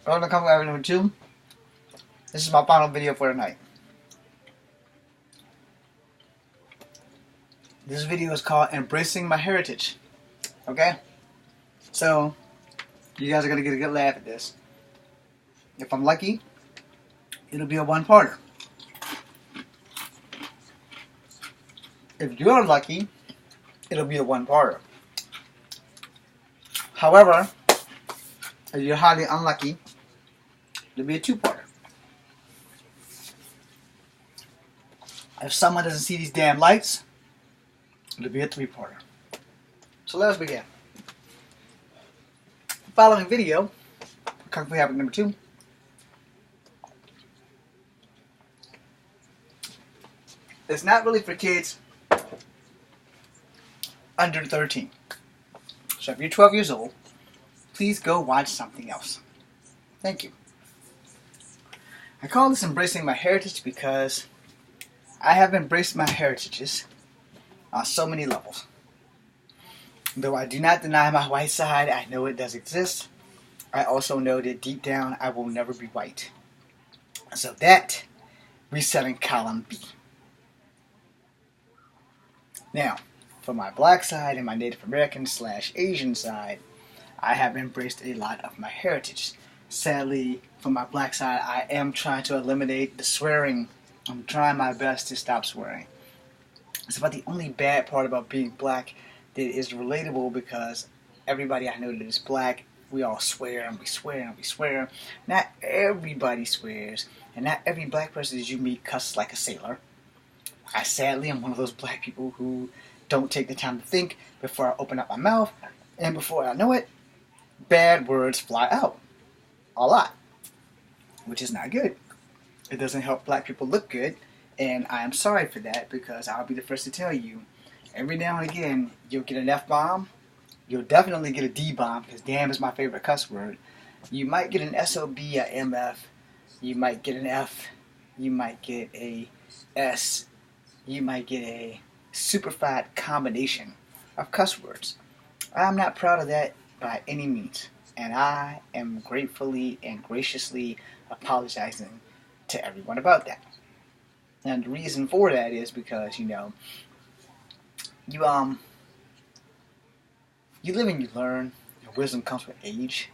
Welcome to Kung Fu Avenue number 2. This is my final video for tonight. This video is called Embracing My Heritage. Okay? So, you guys are going to get a good laugh at this. If I'm lucky, it'll be a one-parter. If you're lucky, it'll be a one-parter. However, if you're highly unlucky, it'll be a two-parter. If someone doesn't see these damn lights, it'll be a three-parter. So let us begin. The following video, Kung Fu Havoc number 2, it's not really for kids under 13. So if you're 12 years old, please go watch something else. Thank you. I call this Embracing My Heritage because I have embraced my heritages on so many levels. Though I do not deny my white side, I know it does exist. I also know that deep down I will never be white. So that we set in column B. Now, for my black side and my Native American / Asian side, I have embraced a lot of my heritage. Sadly, for my black side, I am trying to eliminate the swearing. I'm trying my best to stop swearing. It's about the only bad part about being black that is relatable, because everybody I know that is black, we all swear and we swear and we swear. Not everybody swears, and not every black person that you meet cusses like a sailor. I sadly am one of those black people who don't take the time to think before I open up my mouth, and before I know it, bad words fly out. A lot. Which is not good. It doesn't help black people look good, and I am sorry for that, because I'll be the first to tell you, every now and again, you'll get an F-bomb, you'll definitely get a D-bomb, because damn is my favorite cuss word. You might get an SOB, a MF, you might get an F, you might get a S, you might get a super fat combination of cuss words. I'm not proud of that by any means, and I am gratefully and graciously apologizing to everyone about that. And the reason for that is because, you live and you learn. Your wisdom comes with age,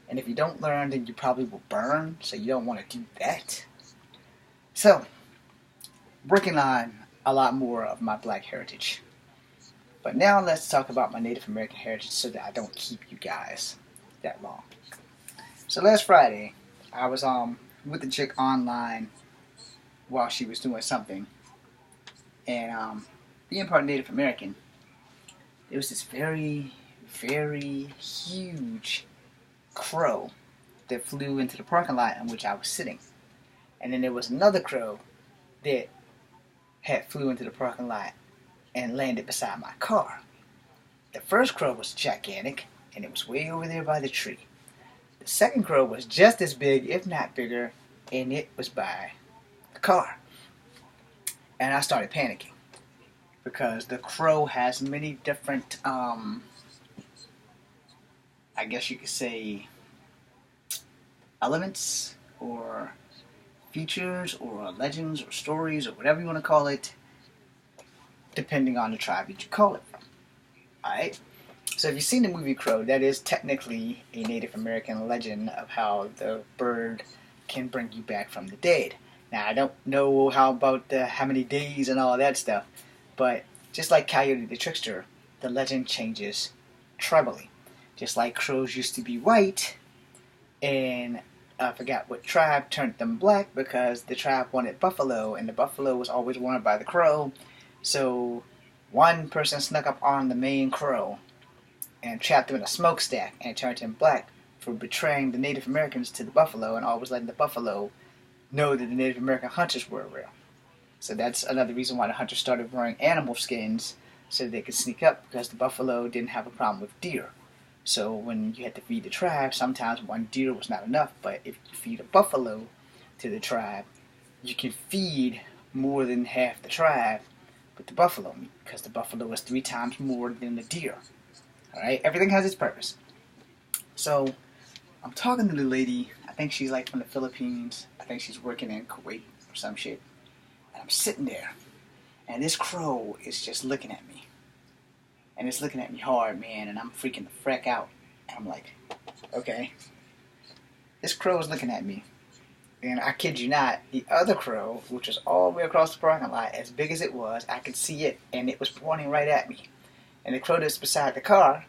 and if you don't learn, then you probably will burn, so you don't want to do that. So, working on a lot more of my black heritage. But now let's talk about my Native American heritage so that I don't keep you guys that long. So last Friday, I was with the chick online while she was doing something, and being part Native American, there was this very, very huge crow that flew into the parking lot in which I was sitting, and then there was another crow that had flew into the parking lot and landed beside my car. The first crow was gigantic, and it was way over there by the tree. The second crow was just as big, if not bigger, and it was by the car. And I started panicking, because the crow has many different, I guess you could say, elements, or features, or legends, or stories, or whatever you want to call it, depending on the tribe that you call it from. Alright? So if you've seen the movie Crow, that is technically a Native American legend of how the bird can bring you back from the dead. Now, I don't know how many days and all that stuff, but just like Coyote the Trickster, the legend changes tribally. Just like crows used to be white, and I forgot what tribe turned them black because the tribe wanted buffalo, and the buffalo was always wanted by the crow. So one person snuck up on the main crow and trapped him in a smokestack and turned him black for betraying the Native Americans to the buffalo and always letting the buffalo know that the Native American hunters were real. So that's another reason why the hunters started wearing animal skins, so they could sneak up, because the buffalo didn't have a problem with deer. So when you had to feed the tribe, sometimes one deer was not enough, but if you feed a buffalo to the tribe, you can feed more than half the tribe with the buffalo meat, because the buffalo is 3 times more than the deer. Alright, everything has its purpose. So I'm talking to the lady I think she's like from the Philippines. I think she's working in Kuwait or some shit. And I'm sitting there, and this crow is just looking at me. And it's looking at me hard, man, and I'm freaking the freak out. And I'm like, okay. This crow is looking at me. And I kid you not, the other crow, which was all the way across the parking lot, as big as it was, I could see it, and it was pointing right at me. And the crow that's beside the car,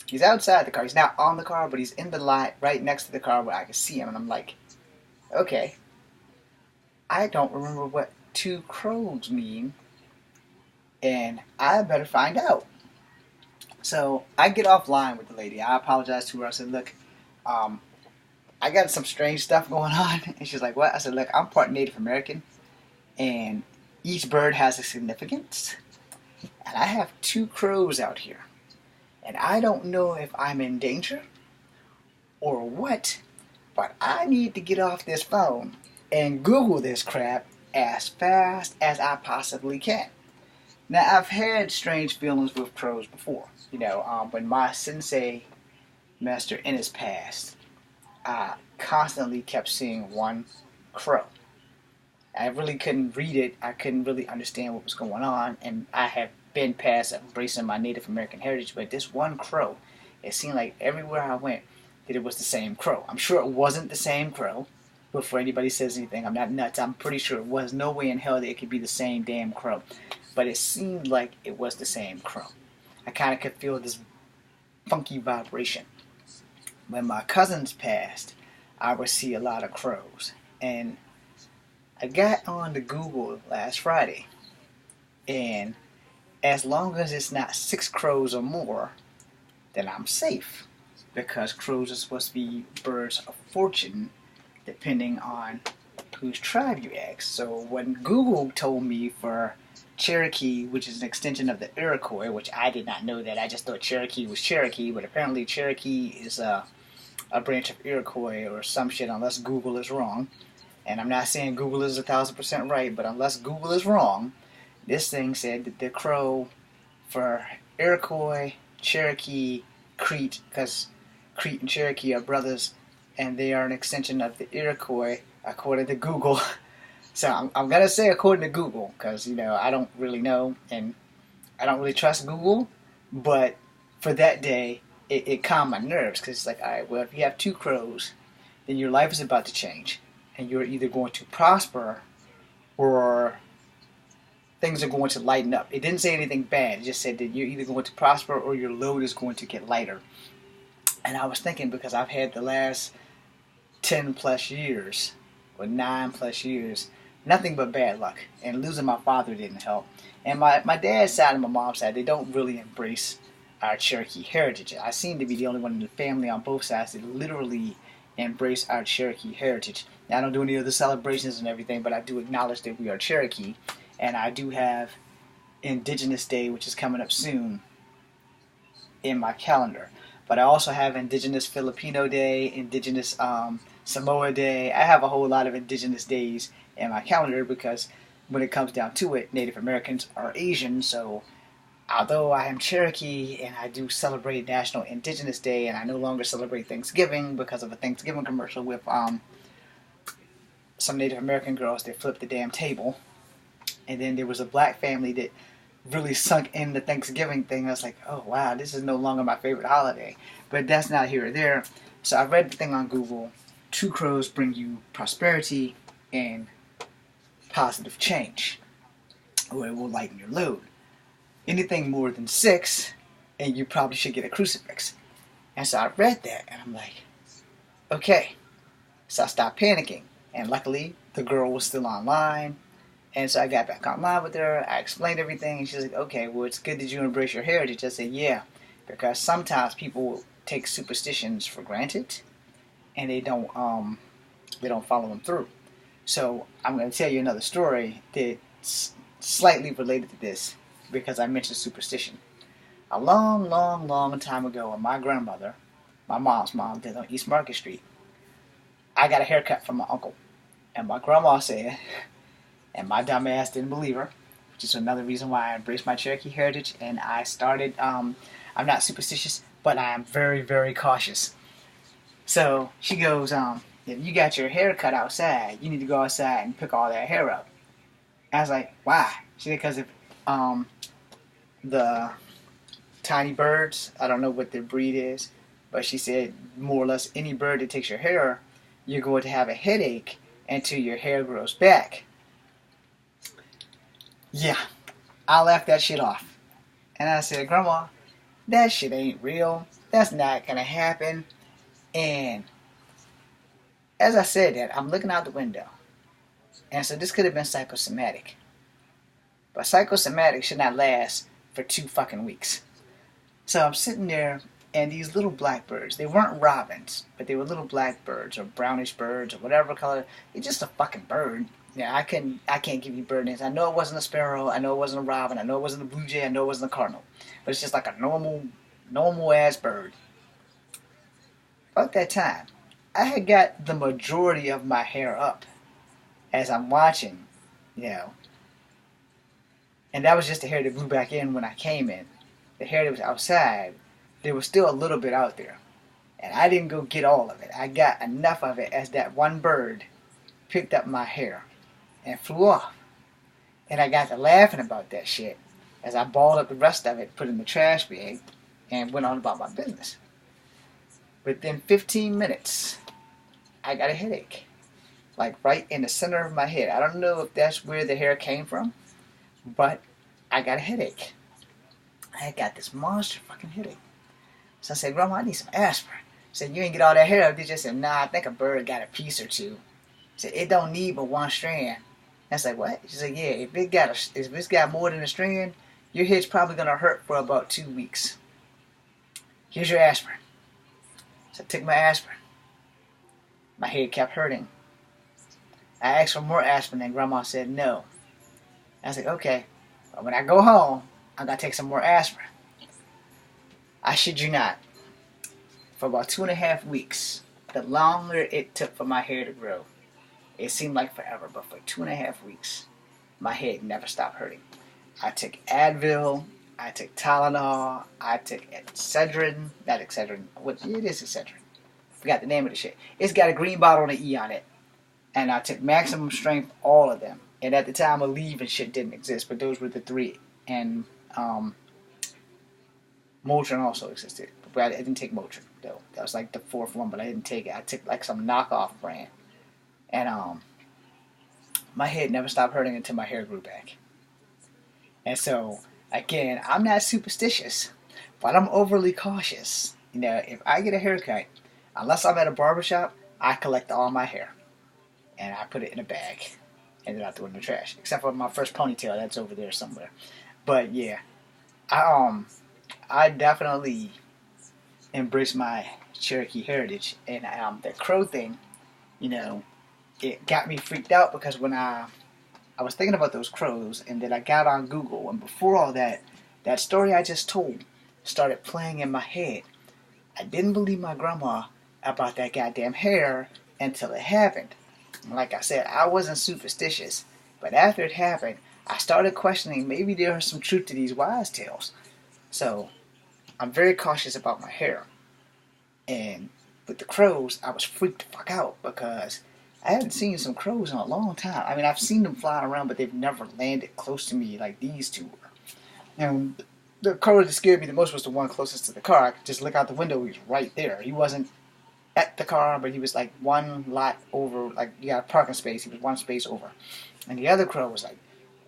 he's outside the car. He's not on the car, but he's in the lot right next to the car where I can see him. And I'm like, okay, I don't remember what two crows mean, and I better find out. So I get offline with the lady. I apologize to her. I said, look, I got some strange stuff going on. And she's like, what? I said, look, I'm part Native American, and each bird has a significance. And I have two crows out here. And I don't know if I'm in danger or what, but I need to get off this phone and Google this crap as fast as I possibly can. Now, I've had strange feelings with crows before. You know, when my sensei, Master Ennis, passed, I constantly kept seeing one crow. I really couldn't read it. I couldn't really understand what was going on. And I have been past embracing my Native American heritage. But this one crow, it seemed like everywhere I went that it was the same crow. I'm sure it wasn't the same crow. Before anybody says anything, I'm not nuts. I'm pretty sure it was. No way in hell that it could be the same damn crow. But it seemed like it was the same crow. I kind of could feel this funky vibration. When my cousins passed, I would see a lot of crows. And I got on to Google last Friday. And as long as it's not 6 crows or more, then I'm safe. Because crows are supposed to be birds of fortune, depending on whose tribe you ask. So when Google told me for Cherokee, which is an extension of the Iroquois, which I did not know that. I just thought Cherokee was Cherokee, but apparently Cherokee is a branch of Iroquois or some shit, unless Google is wrong. And I'm not saying Google is 1,000% right, but unless Google is wrong, this thing said that the crow for Iroquois, Cherokee, Crete, because Crete and Cherokee are brothers, and they are an extension of the Iroquois, according to Google. So I'm going to say according to Google, because, you know, I don't really know, and I don't really trust Google, but for that day, it calmed my nerves, because it's like, all right, well, if you have 2 crows, then your life is about to change, and you're either going to prosper, or things are going to lighten up. It didn't say anything bad, it just said that you're either going to prosper, or your load is going to get lighter. And I was thinking, because I've had the last 10 plus years, or 9 plus years, nothing but bad luck. And losing my father didn't help. And my dad's side and my mom's side, they don't really embrace our Cherokee heritage. I seem to be the only one in the family on both sides that literally embrace our Cherokee heritage. Now, I don't do any of the celebrations and everything, but I do acknowledge that we are Cherokee. And I do have Indigenous Day, which is coming up soon, in my calendar. But I also have Indigenous Filipino Day, Indigenous Samoa Day. I have a whole lot of Indigenous days in my calendar because when it comes down to it, Native Americans are Asian. So although I am Cherokee and I do celebrate National Indigenous Day, and I no longer celebrate Thanksgiving because of a Thanksgiving commercial with some Native American girls that flipped the damn table. And then there was a black family that really sunk in the Thanksgiving thing. I was like, oh wow, this is no longer my favorite holiday. But that's not here or there. So I read the thing on Google. 2 crows bring you prosperity and positive change, or it will lighten your load. Anything more than 6, and you probably should get a crucifix. And so I read that, and I'm like, okay. So I stopped panicking. And luckily, the girl was still online. And so I got back online with her. I explained everything, and she's like, okay, well, it's good that you embrace your heritage. I said, yeah, because sometimes people take superstitions for granted, and they don't follow them through. So I'm going to tell you another story that's slightly related to this, because I mentioned superstition. A long, long, long time ago, when my grandmother, my mom's mom, lived on East Market Street, I got a haircut from my uncle. And my grandma said, and my dumb ass didn't believe her, which is another reason why I embraced my Cherokee heritage. And I started, I'm not superstitious, but I am very, very cautious. So she goes, if you got your hair cut outside, you need to go outside and pick all that hair up. I was like, why? She said, because if the tiny birds, I don't know what their breed is, but she said more or less any bird that takes your hair, you're going to have a headache until your hair grows back. Yeah, I laughed that shit off. And I said, Grandma, that shit ain't real. That's not going to happen. And as I said that, I'm looking out the window. And so this could have been psychosomatic. But psychosomatic should not last for 2 fucking weeks. So I'm sitting there, and these little blackbirds, they weren't robins, but they were little blackbirds or brownish birds or whatever color. It's just a fucking bird. Yeah, I can't give you bird names. I know it wasn't a sparrow. I know it wasn't a robin. I know it wasn't a blue jay. I know it wasn't a cardinal. But it's just like a normal ass bird. About that time, I had got the majority of my hair up as I'm watching, you know. And that was just the hair that grew back in when I came in. The hair that was outside, there was still a little bit out there. And I didn't go get all of it. I got enough of it as that one bird picked up my hair and flew off. And I got to laughing about that shit as I balled up the rest of it, put it in the trash bag, and went on about my business. Within 15 minutes, I got a headache. Like right in the center of my head. I don't know if that's where the hair came from, but I got a headache. I got this monster fucking headache. So I said, Grandma, I need some aspirin. She said, you ain't get all that hair up, did you? I said, nah, I think a bird got a piece or two. She said, it don't need but one strand. I said, what? She said, yeah, if it's got more than a strand, your head's probably going to hurt for about 2 weeks. Here's your aspirin. So I took my aspirin. My head kept hurting. I asked for more aspirin and Grandma said no. I said, okay, but when I go home, I'm going to take some more aspirin. I shit you not. For about 2.5 weeks, the longer it took for my hair to grow, it seemed like forever, but for 2.5 weeks, my head never stopped hurting. I took Advil, I took Tylenol, I took Excedrin, not Excedrin, it is Excedrin. I forgot the name of the shit. It's got a green bottle and an E on it. And I took Maximum Strength, all of them. And at the time, Aleve and shit didn't exist, but those were the 3. And Motrin also existed. But I didn't take Motrin, though. That was like the 4th one, but I didn't take it. I took like some knockoff brand. And my head never stopped hurting until my hair grew back. And so, again, I'm not superstitious, but I'm overly cautious. You know, if I get a haircut, unless I'm at a barbershop, I collect all my hair. And I put it in a bag. And then I throw it in the trash. Except for my first ponytail, that's over there somewhere. But yeah, I definitely embrace my Cherokee heritage. And the crow thing, you know, it got me freaked out because when I was thinking about those crows, and then I got on Google, and before all that, that story I just told started playing in my head. I didn't believe my grandma about that goddamn hair until it happened. Like I said, I wasn't superstitious, but after it happened, I started questioning maybe there was some truth to these wise tales. So, I'm very cautious about my hair. And with the crows, I was freaked the fuck out because I hadn't seen some crows in a long time. I mean, I've seen them flying around, but they've never landed close to me like these two were. And the crow that scared me the most was the one closest to the car. I could just look out the window, he was right there. He wasn't at the car, but he was like one lot over, like you got a parking space, he was one space over. And the other crow was like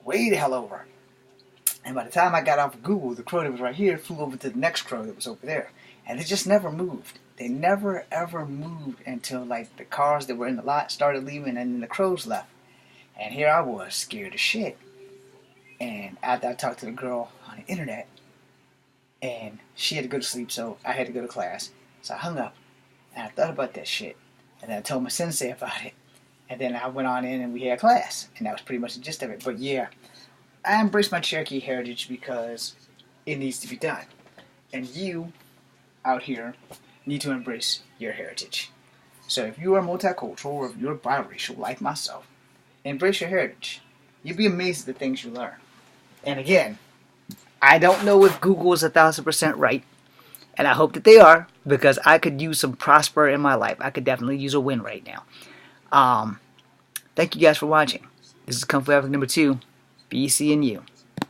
way the hell over. And by the time I got off of Google, the crow that was right here flew over to the next crow that was over there. And it just never moved. They never ever moved until like the cars that were in the lot started leaving and then the crows left. And here I was, scared as shit. And after I talked to the girl on the internet, and she had to go to sleep, so I had to go to class. So I hung up. And I thought about that shit. And then I told my sensei about it. And then I went on in and we had class. And that was pretty much the gist of it. But yeah, I embrace my Cherokee heritage because it needs to be done. And you, out here, need to embrace your heritage. So if you are multicultural or if you're biracial like myself, embrace your heritage. You'll be amazed at the things you learn. And again, I don't know if Google is 1,000% right. And I hope that they are. because I could use some prosper in my life. I could definitely use a win right now. Thank you guys for watching. This is Kung Fu African number 2. Be seeing you.